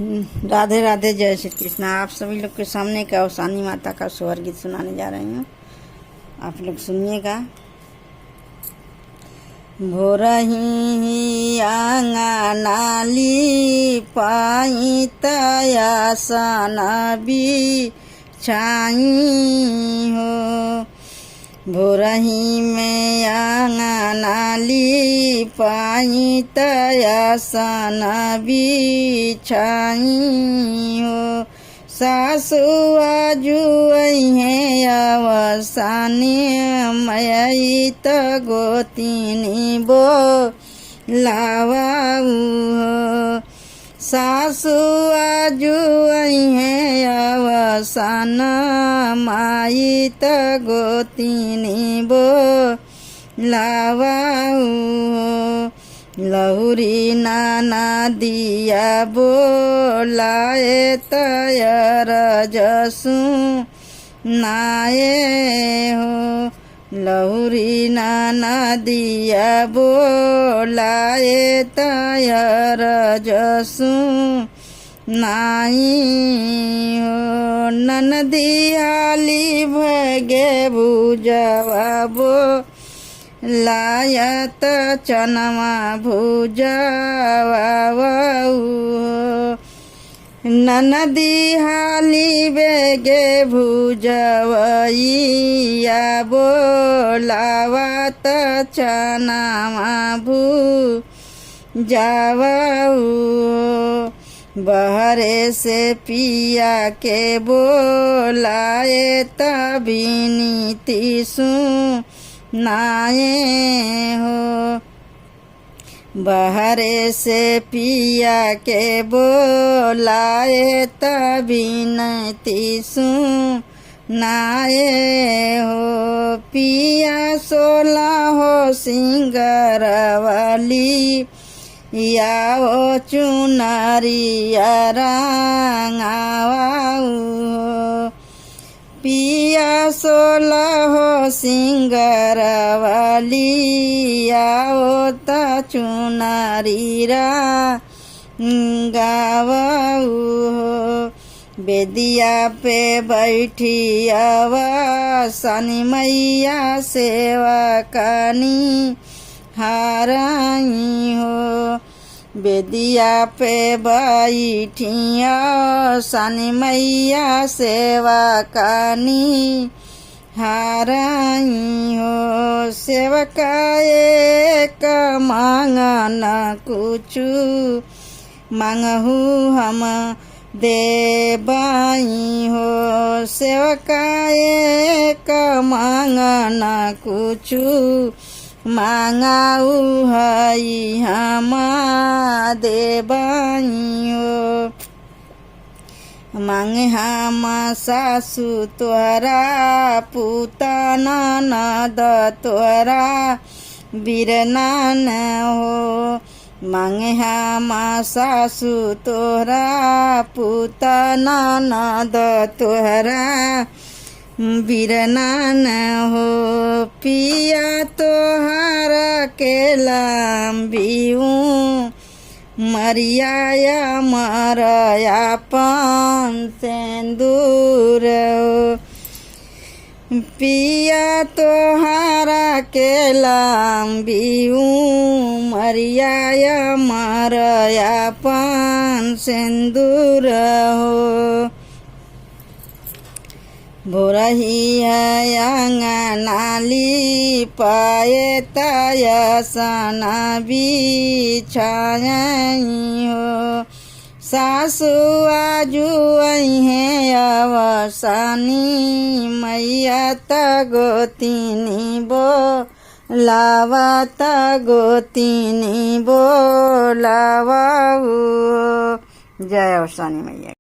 राधे राधे, जय श्री कृष्ण। आप सभी लोग के सामने का औसानी माता का स्वर गीत सुनाने जा रही हूँ, आप लोग सुनिएगा। भोरही आंगनाली पाई तया सनबी छाई हो, भोरही में आंगनाली पाई तया सनबी छाई हो, सासु आजुई है अवसानी मयई त गोतिनी बो लावाऊ हो, सासु आजुई है अवसान माई त गोतिनी बो लावाऊ हो, लहुरी नाना दिया बोलाए तयर जसू नाये हो, लहुरी नाना दिया बोलाए तयर जसू नाई हो, ननदी हाली भगे भुजवाबो लायत चनमा भुजवाऊ, ननदी हाली बेगे भुजवैया बोलावत चनमा भुजवाऊ, बहरे से पिया के बोलाए तबिनी तीसू नाये हो, बहरे से पिया के बोलाए तबिनती नाये हो, पिया सोला हो सिंगर वाली याओ चुनरिया रंगावाऊ, पिया सोला हो सिंगर वाली आओ ता चुनारी गावाऊ हो, बेदिया पे बैठी अवसानी मैया सेवा कानी हाराई हो, बेदिया पे बैठी सानी मैया सेवा कानी हाराई हो, सेवका एक मांगन कुछ मांगहू हम देबाई हो, सेवका एक मांगन कुछ मांगाऊ हई हम देबाई हो, मांगे हम सासु तोहरा पुतना नद तोहरा बिरनान हो, मांगे हम सासु तोहरा पुतना नद तोहरा बिरनान हो, पिया तोहर के लाम्बिऊ मरिया मरया पान सेंदूर, पिया तोहरा के लाम्बिऊ मरिया मरया पान सेंदूर हो, भोरही आंगनाली पाए तया सनबी छाई हो, सासु आजुई है अवसानी मैया त गोतिनी बो लावत गोतिनी बो लावाऊ। जय अवसानी मैया।